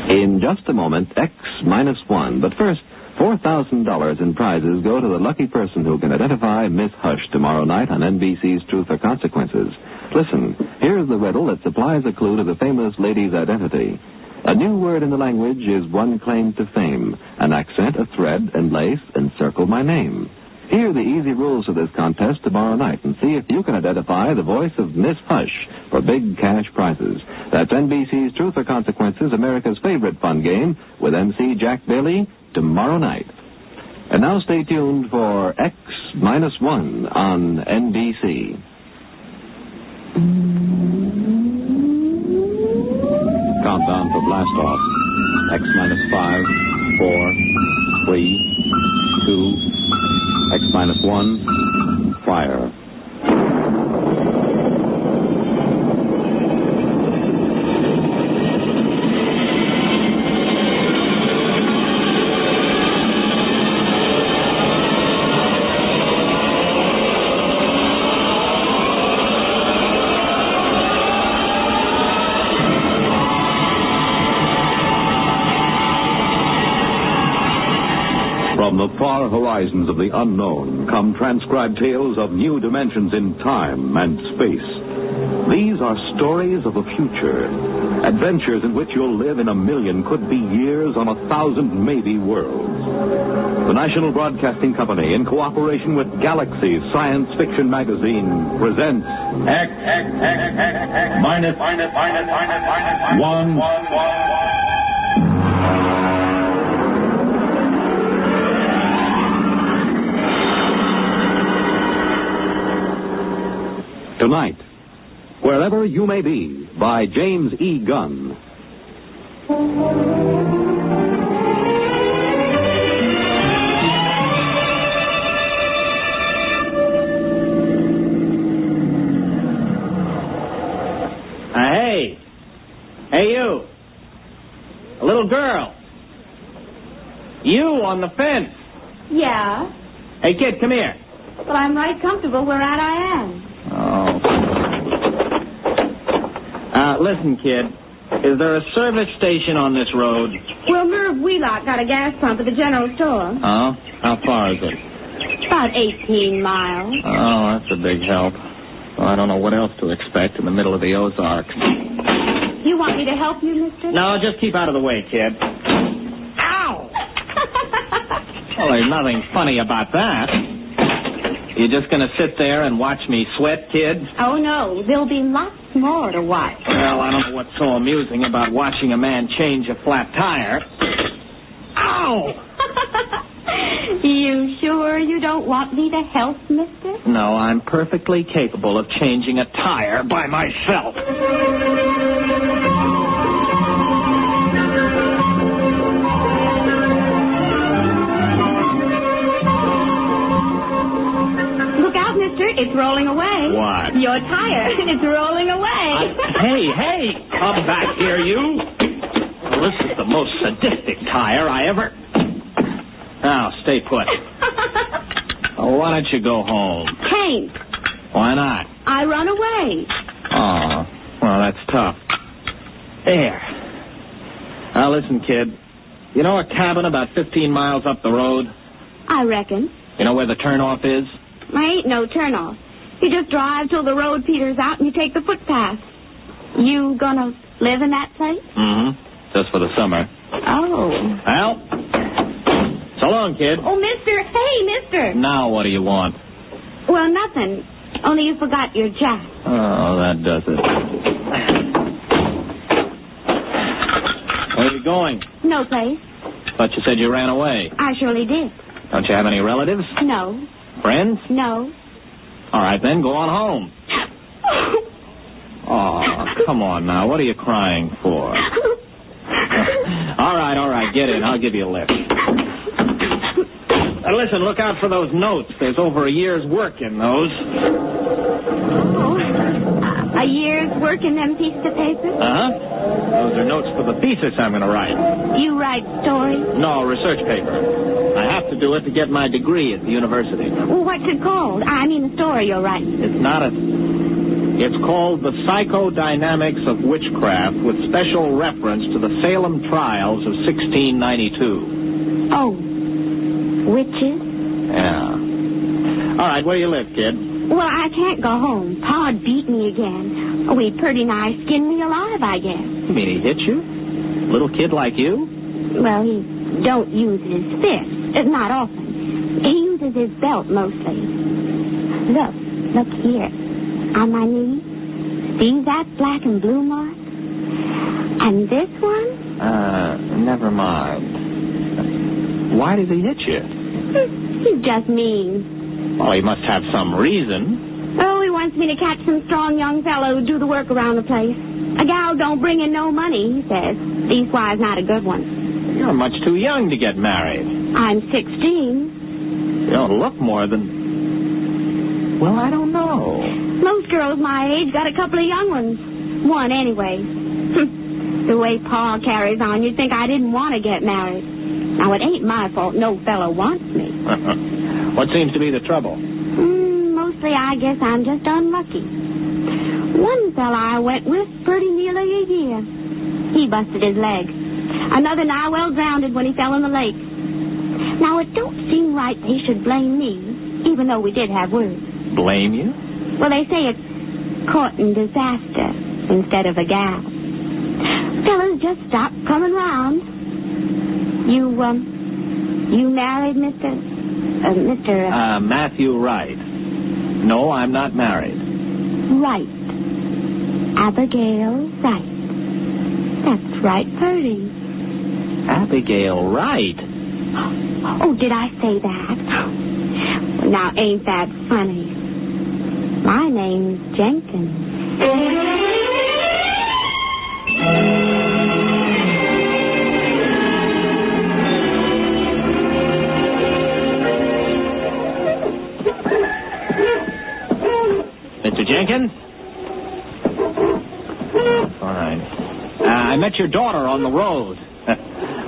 In just a moment, X minus 1. But first, $4,000 in prizes go to the lucky person who can identify Miss Hush tomorrow night on NBC's Truth or Consequences. Listen, here's the riddle that supplies a clue to the famous lady's identity. A new word in the language is one claim to fame. An accent, a thread, and lace, encircle my name. Hear the easy rules of this contest tomorrow night and see if you can identify the voice of Miss Hush for big cash prizes. That's NBC's Truth or Consequences, America's favorite fun game, with MC Jack Bailey, tomorrow night. And now stay tuned for X minus 1 on NBC. Countdown for blast off. X minus 5, 4, 3, 2, X minus 1, fire. From the far horizons of the unknown come transcribed tales of new dimensions in time and space. These are stories of the future, adventures in which you'll live in a million, could be years, on 1,000 maybe worlds. The National Broadcasting Company, in cooperation with Galaxy Science Fiction Magazine, presents X minus 1. Tonight, Wherever You May Be, by James E. Gunn. Hey, you. A little girl. You on the fence. Yeah, Hey, kid, come here. but I'm right comfortable where I am. Oh. Listen, kid. Is there a service station on this road? Well, Merv Wheelock got a gas pump at the general store. Oh? How far is it? About 18 miles. Oh, that's a big help. Well, I don't know what else to expect in the middle of the Ozarks. You want me to help you, mister? No, just keep out of the way, kid. Ow! Well, there's nothing funny about that. You just going to sit there and watch me sweat, kid? Oh, no. There'll be lots more to watch. Well, I don't know what's so amusing about watching a man change a flat tire. Ow! You sure you don't want me to help, mister? No, I'm perfectly capable of changing a tire by myself. Look out, mister. It's rolling away. What? Your tire. It's rolling away. Hey, come back here, you. Well, this is the most sadistic tire I ever... Now, stay put. Oh, why don't you go home? Can't. Why not? I run away. Oh, well, that's tough. There. Now, listen, kid. You know a cabin about 15 miles up the road? I reckon. You know where the turnoff is? There ain't no turnoff. You just drive till the road peters out and you take the footpath. You gonna live in that place? Mm-hmm. Just for the summer. Oh. Well, so long, kid. Oh, mister. Hey, mister. Now what do you want? Well, nothing. Only you forgot your jack. Oh, that does it. Where are you going? No place. Thought you said you ran away. I surely did. Don't you have any relatives? No. Friends? No. All right, then, go on home. Oh, come on now. What are you crying for? All right, get in. I'll give you a lift. Listen, look out for those notes. There's over a year's work in those. Oh. A year's work in them pieces of paper? Uh-huh. Those are notes for the thesis I'm going to write. You write stories? No, research paper. I have to do it to get my degree at the university. Well, what's it called? I mean the story you're writing. It's not a... It's called The Psychodynamics of Witchcraft, with special reference to the Salem trials of 1692. Oh, witches? Yeah. All right, where do you live, kid? Well, I can't go home. Pa'd beat me again. Oh, he pretty nigh skinned me alive, I guess. You mean he hit you? Little kid like you? Well, he don't use his fists. Not often. He uses his belt mostly. Look here. On my knee. See that black and blue mark? And this one? Never mind. Why does he hit you? He's just mean. Well, he must have some reason. Oh, he wants me to catch some strong young fellow who do the work around the place. A gal don't bring in no money, he says. Leastwise, not a good one. You're much too young to get married. I'm 16. You don't look more than... Well, I don't know. Most girls my age got a couple of young ones. One, anyway. The way Pa carries on, you'd think I didn't want to get married. Now, it ain't my fault no fellow wants me. What seems to be the trouble? Mostly, I guess I'm just unlucky. One fella I went with pretty nearly a year. He busted his leg. Another nigh well drowned when he fell in the lake. Now, it don't seem right they should blame me, even though we did have words. Blame you? Well, they say it's courting disaster instead of a gal. Fellas just stop coming round. You married, Mr. Mathew Wright. No, I'm not married. Wright. Abigail Wright. That's right, Purdy. Abigail Wright? Oh, did I say that? Well, now, ain't that funny? My name's Jenkins. Mr. Jenkins? Fine. I met your daughter on the road.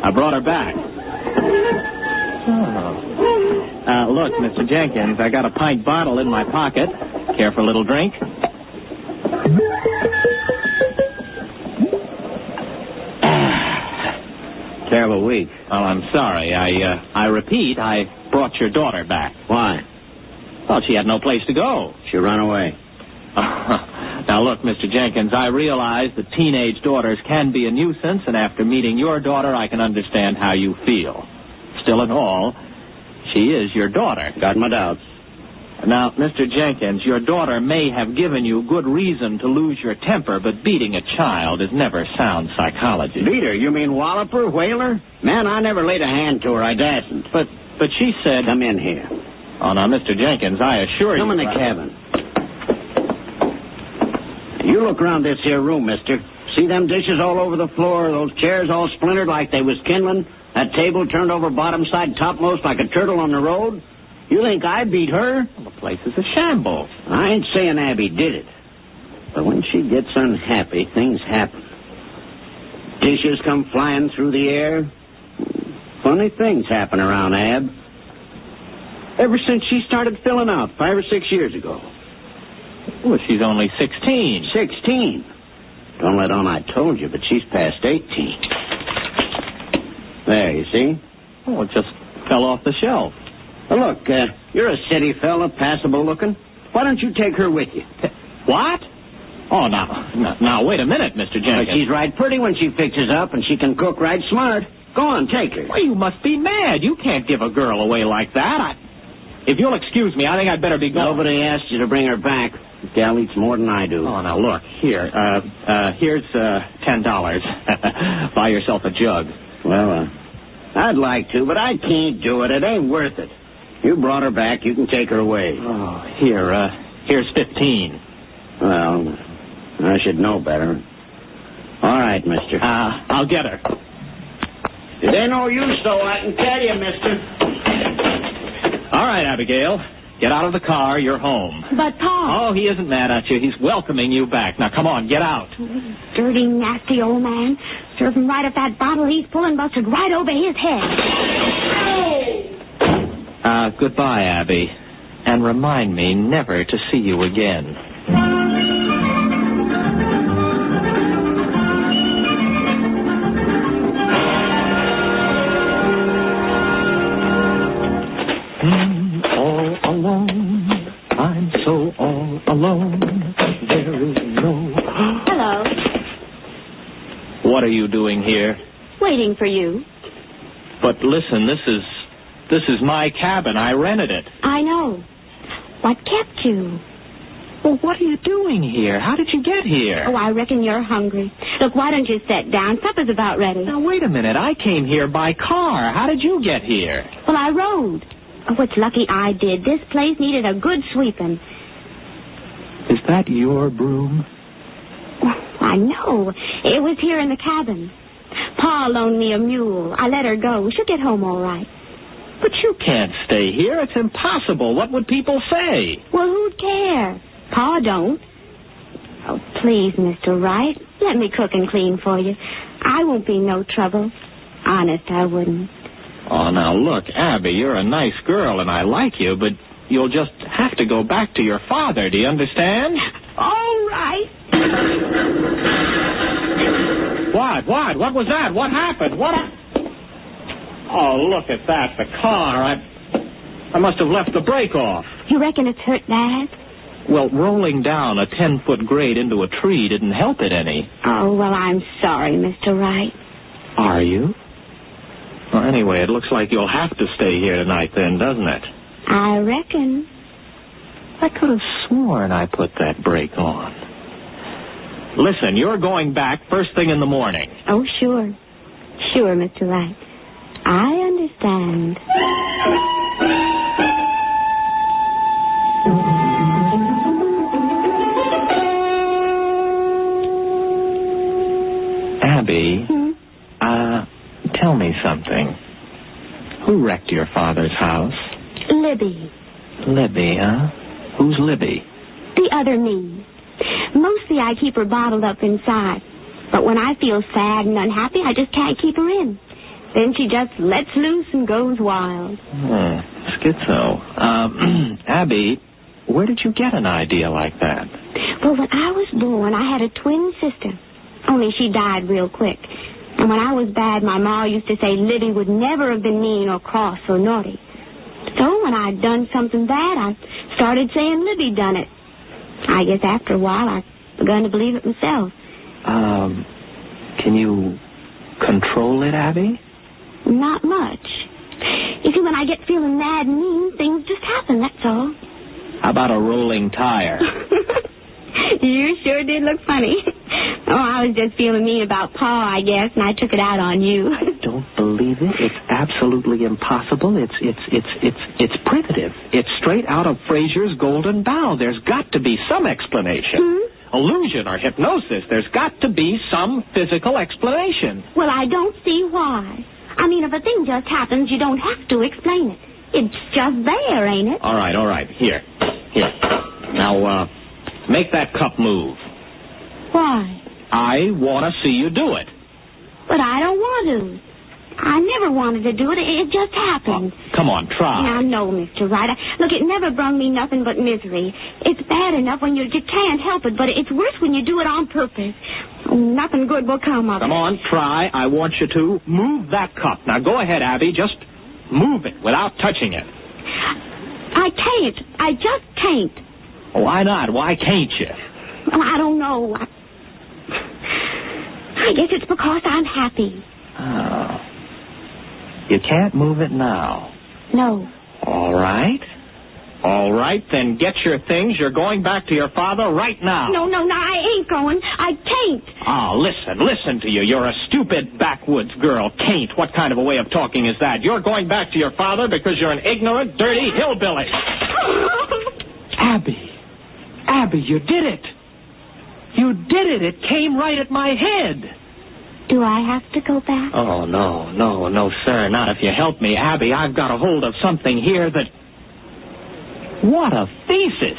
I brought her back. Look, Mr. Jenkins, I got a pint bottle in my pocket. Care for a little drink? Terrible week. Well, I'm sorry. I repeat, I brought your daughter back. Why? Well, she had no place to go. She ran away. Now, look, Mr. Jenkins, I realize that teenage daughters can be a nuisance, and after meeting your daughter, I can understand how you feel. Still in all, she is your daughter. Got my doubts. Now, Mr. Jenkins, your daughter may have given you good reason to lose your temper, but beating a child is never sound psychology. Beat her? You mean wallop her, whale her? Man, I never laid a hand to her. I dasn't. But she said... Come in here. Oh, now, Mr. Jenkins, I assure you... Come in the cabin. You look around this here room, mister. See them dishes all over the floor, those chairs all splintered like they was kindling, that table turned over bottom side topmost like a turtle on the road? You think I beat her? Well, the place is a shambles. I ain't saying Abby did it. But when she gets unhappy, things happen. Dishes come flying through the air. Funny things happen around Ab. Ever since she started filling out 5 or 6 years ago. Well, she's only 16. 16? Don't let on I told you, but she's past 18. There, you see? Oh, it just fell off the shelf. Well, look, you're a city fella, passable looking. Why don't you take her with you? What? Oh, now, wait a minute, Mr. Jenkins. Well, she's right pretty when she fixes up, and she can cook right smart. Go on, take her. Well, you must be mad. You can't give a girl away like that. If you'll excuse me, I think I'd better be going. Nobody asked you to bring her back. The gal eats more than I do. Oh, now, look, here. Here's $10. Buy yourself a jug. Well, I'd like to, but I can't do it. It ain't worth it. You brought her back. You can take her away. Oh, here's 15. Well, I should know better. All right, mister. I'll get her. It ain't no use, though, I can tell you, mister. All right, Abigail. Get out of the car. You're home. But, Pa... Oh, he isn't mad at you. He's welcoming you back. Now, come on, get out. Dirty, nasty old man. Serve him right up that bottle he's pulling busted right over his head. Goodbye, Abby. And remind me never to see you again. What are you doing here? Waiting for you. But listen, this is my cabin. I rented it. I know. What kept you? Well, what are you doing here? How did you get here? Oh, I reckon you're hungry. Look, why don't you sit down? Supper's about ready. Now, wait a minute. I came here by car. How did you get here? Well, I rode. Oh, it's lucky I did. This place needed a good sweeping. Is that your broom? I know. It was here in the cabin. Pa loaned me a mule. I let her go. She'll get home all right. But you can't stay here. It's impossible. What would people say? Well, who'd care? Pa don't. Oh, please, Mr. Wright, let me cook and clean for you. I won't be no trouble. Honest, I wouldn't. Oh, now, look, Abby, you're a nice girl, and I like you, but you'll just have to go back to your father. Do you understand? All right. What? What was that? What happened? Oh, look at that, the car. I must have left the brake off. You reckon it's hurt bad? Well, rolling down a 10-foot grade into a tree didn't help it any. Oh, well, I'm sorry, Mr. Wright. Are you? Well, anyway, it looks like you'll have to stay here tonight then, doesn't it? I reckon. I could have sworn I put that brake on. Listen, you're going back first thing in the morning. Oh, sure. Sure, Mr. Wright. I understand. Abby, tell me something. Who wrecked your father's house? Libby. Libby, huh? Who's Libby? The other me. Mostly I keep her bottled up inside. But when I feel sad and unhappy, I just can't keep her in. Then she just lets loose and goes wild. Schizo. Abby, where did you get an idea like that? Well, when I was born, I had a twin sister. Only she died real quick. And when I was bad, my ma used to say Libby would never have been mean or cross or naughty. So when I'd done something bad, I started saying Libby done it. I guess after a while, I begun to believe it myself. Can you control it, Abby? Not much. You see, when I get feeling mad and mean, things just happen, that's all. How about a rolling tire? You sure did look funny. Oh, I was just feeling mean about Pa, I guess, and I took it out on you. I don't believe it. It's absolutely impossible. It's primitive. It's straight out of Fraser's Golden Bough. There's got to be some explanation. Illusion or hypnosis. There's got to be some physical explanation. Well, I don't see why. I mean, if a thing just happens, you don't have to explain it. It's just there, ain't it? All right. Here. Now, make that cup move. Why? I want to see you do it. But I don't want to. I never wanted to do it. It just happened. Oh, come on, try. Now, no, Mr. Wright. Look, it never brung me nothing but misery. It's bad enough when you can't help it, but it's worse when you do it on purpose. Oh, nothing good will come of it. Come on, try. I want you to move that cup. Now, go ahead, Abby. Just move it without touching it. I can't. I just can't. Why not? Why can't you? Well, I don't know. I guess it's because I'm happy. Oh. You can't move it now. No. All right, then get your things. You're going back to your father right now. No, I ain't going. I can't. Oh, listen to you. You're a stupid backwoods girl. Can't. What kind of a way of talking is that? You're going back to your father because you're an ignorant, dirty hillbilly. Abby, you did it. You did it. It came right at my head. Do I have to go back? Oh, no, sir. Not if you help me. Abby, I've got a hold of something here that... What a thesis!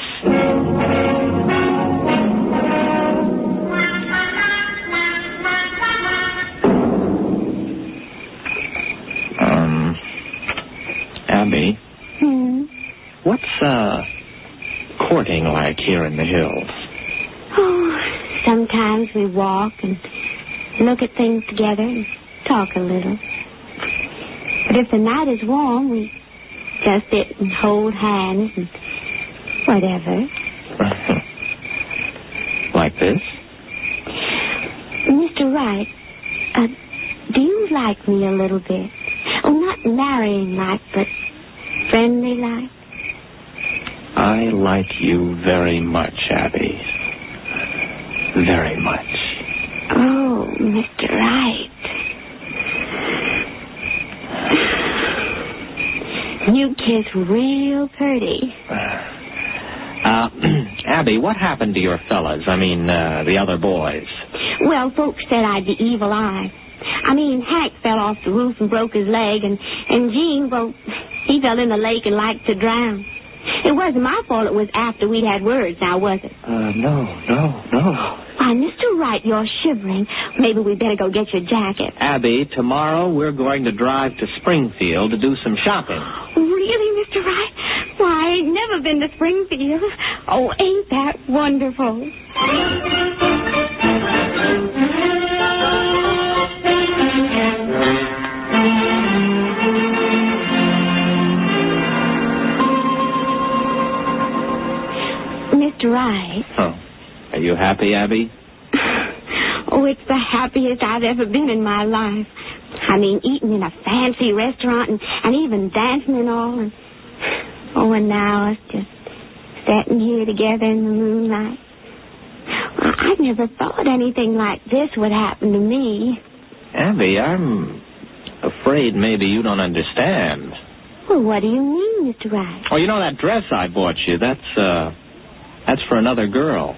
Abby? What's, courting like here in the hills? Oh, sometimes we walk and look at things together and talk a little. But if the night is warm, we just sit and hold hands and whatever. Like this? Mr. Wright, Do you like me a little bit? Oh, not marrying like, but friendly like? I like you very much, Abby. Very much. Oh, Mr. Wright. You kiss real pretty. Abby, what happened to your fellas? I mean, the other boys. Well, folks said I'd be evil eye. I mean, Hank fell off the roof and broke his leg, and Gene, well, he fell in the lake and liked to drown. It wasn't my fault it was after we'd had words, now was it? No. Why, Mr. Wright, you're shivering. Maybe we'd better go get your jacket. Abby, tomorrow we're going to drive to Springfield to do some shopping. Really, Mr. Wright? Why, I ain't never been to Springfield. Oh, ain't that wonderful? Mr. Wright. Oh. Are you happy, Abby? Oh, it's the happiest I've ever been in my life. I mean, eating in a fancy restaurant and even dancing and all. And now us just sitting here together in the moonlight. Well, I never thought anything like this would happen to me. Abby, I'm afraid maybe you don't understand. Well, what do you mean, Mr. Wright? Oh, you know that dress I bought you? That's for another girl.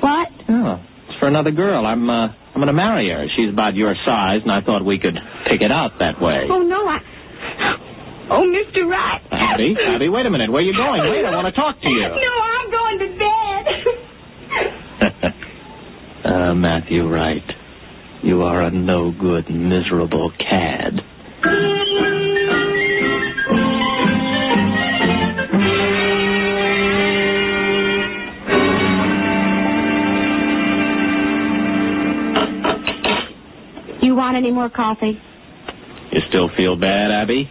What? Oh, it's for another girl. I'm going to marry her. She's about your size, and I thought we could pick it out that way. Oh, no, Oh, Mr. Wright. Abby, wait a minute. Where are you going? Wait, I want to talk to you. No, I'm going to bed. Mathew Wright, you are a no-good, miserable cad. You want any more coffee? You still feel bad, Abby?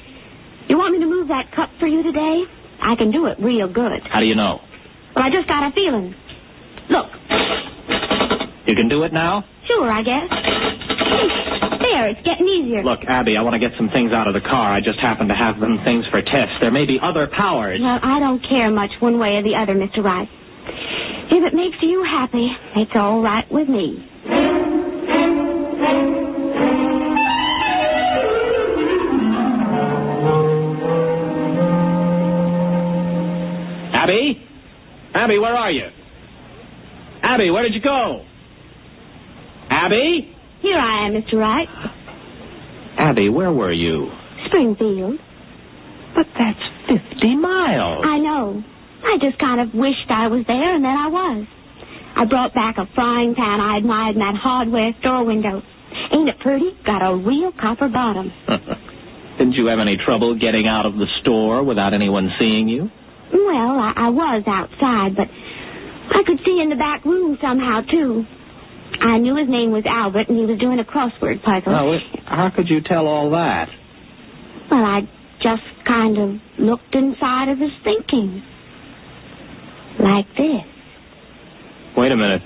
You want me to move that cup for you today? I can do it real good. How do you know? Well, I just got a feeling. Look. You can do it now? Sure, I guess. There, it's getting easier. Look, Abby, I want to get some things out of the car. I just happen to have them things for tests. There may be other powers. Well, I don't care much one way or the other, Mr. Wright. If it makes you happy, it's all right with me. Abby? Abby, where are you? Abby, where did you go? Abby? Here I am, Mr. Wright. Abby, where were you? Springfield. But that's 50 miles. I know. I just kind of wished I was there, and then I was. I brought back a frying pan I admired in that hardware store window. Ain't it pretty? Got a real copper bottom. Didn't you have any trouble getting out of the store without anyone seeing you? Well, I was outside, but I could see in the back room somehow, too. I knew his name was Albert, and he was doing a crossword puzzle. Now, how could you tell all that? Well, I just kind of looked inside of his thinking. Like this. Wait a minute,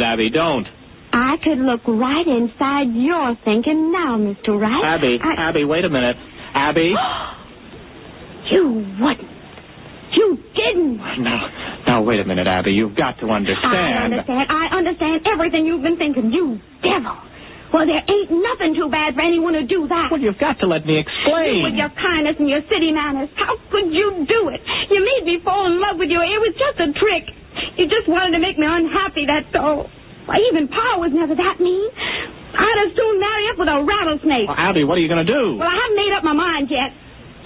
Abby, don't. I could look right inside your thinking now, Mr. Wright. Abby, wait a minute. Abby? You wouldn't. You didn't. Now, wait a minute, Abby. You've got to understand. I understand everything you've been thinking, you devil. Well, there ain't nothing too bad for anyone to do that. Well, you've got to let me explain. You with your kindness and your city manners. How could you do it? You made me fall in love with you. It was just a trick. You just wanted to make me unhappy, that's all. Why, even Pa was never that mean. I'd as soon marry up with a rattlesnake. Well, Abby, what are you going to do? Well, I haven't made up my mind yet,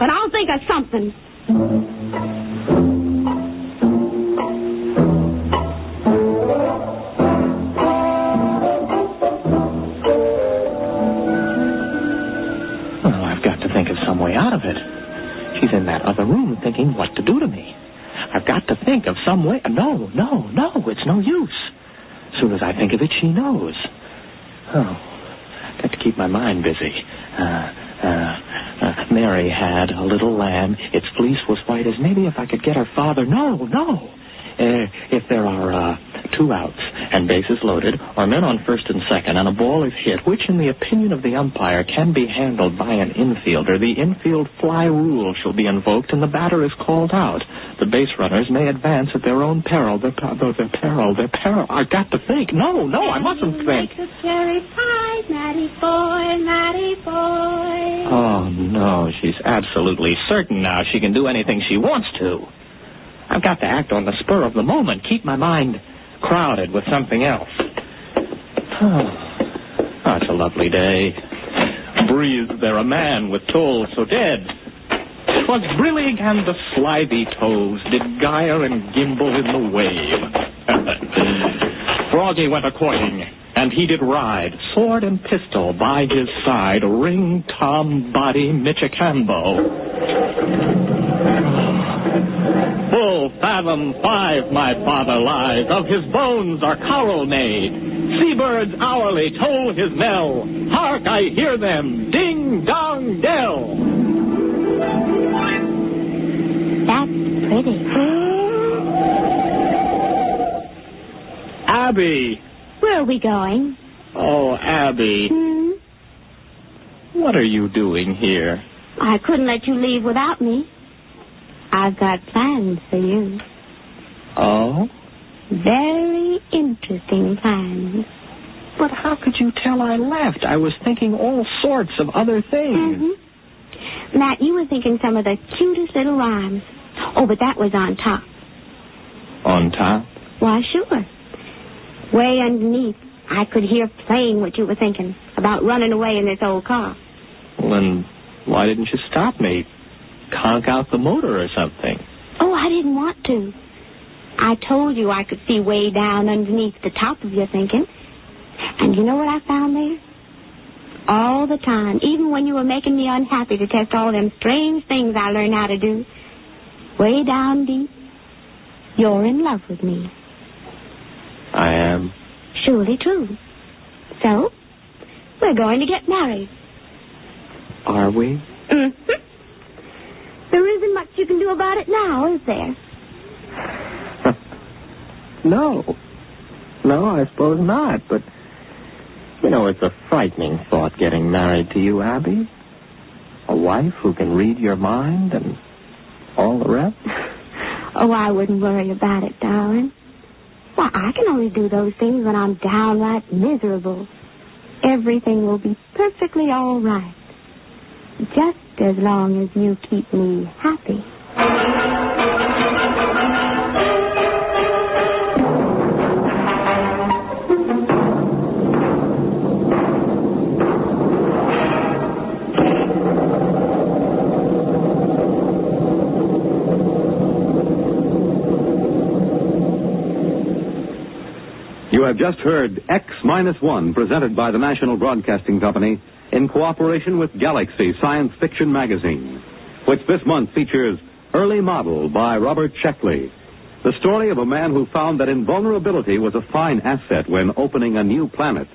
but I'll think of something. Well, I've got to think of some way out of it. She's in that other room thinking what to do to me. I've got to think of some way. No, it's no use. As soon as I think of it, she knows. Oh, got to keep my mind busy. Mary had a little lamb. Its fleece was white as maybe if I could get her father. No. If there are 2 outs and bases loaded, or men on first and second, and a ball is hit, which, in the opinion of the umpire, can be handled by an infielder, the infield fly rule shall be invoked, and the batter is called out. The base runners may advance at their own peril. Their peril. I've got to think. No, I mustn't think. Make a cherry pie, Matty boy. Oh, no, she's absolutely certain now she can do anything she wants to. I've got to act on the spur of the moment, keep my mind crowded with something else. Oh, it's a lovely day. Breathed there a man with toes so dead. 'Twas brillig and the slithy toes did gyre and gimble in the wave. Froggy went a-courting, and he did ride, sword and pistol by his side, ring Tom Body Michicambo. Full fathom 5 my father lies, of his bones are coral made. Seabirds hourly toll his knell. Hark, I hear them, ding dong dell. That's pretty. Abby! Where are we going? Oh, Abby. What are you doing here? I couldn't let you leave without me. I've got plans for you. Oh? Very interesting plans. But how could you tell I left? I was thinking all sorts of other things. Matt, you were thinking some of the cutest little rhymes. Oh, but that was on top. On top? Why, sure. Way underneath, I could hear plain what you were thinking about running away in this old car. Well, then why didn't you stop me? Conk out the motor or something. Oh, I didn't want to. I told you I could see way down underneath the top of your thinking. And you know what I found there? All the time, even when you were making me unhappy to test all them strange things I learned how to do, way down deep, you're in love with me. I am. Surely true. So, we're going to get married. Are we? There isn't much you can do about it now, is there? No, I suppose not, but, you know, it's a frightening thought getting married to you, Abby. A wife who can read your mind and all the rest. Oh, I wouldn't worry about it, darling. Why, I can only do those things when I'm downright miserable. Everything will be perfectly all right. Just as long as you keep me happy. You have just heard X-1, presented by the National Broadcasting Company in cooperation with Galaxy Science Fiction Magazine, which this month features Early Model by Robert Sheckley, the story of a man who found that invulnerability was a fine asset when opening a new planet,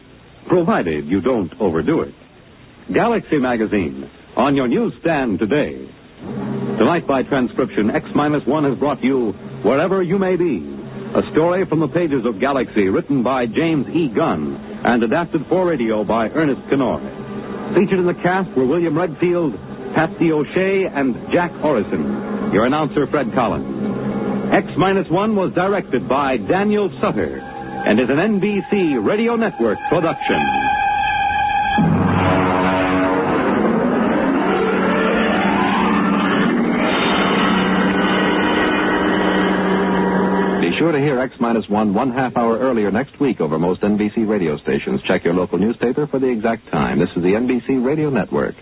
provided you don't overdo it. Galaxy Magazine, on your newsstand today. Tonight, by transcription, X-1 has brought you Wherever You May Be, a story from the pages of Galaxy, written by James E. Gunn and adapted for radio by Ernest Kenoy. Featured in the cast were William Redfield, Patsy O'Shea, and Jack Orrison. Your announcer, Fred Collins. X-1 was directed by Daniel Sutter and is an NBC Radio Network production. Be sure to hear X-1 1/2 hour earlier next week over most NBC radio stations. Check your local newspaper for the exact time. This is the NBC Radio Network.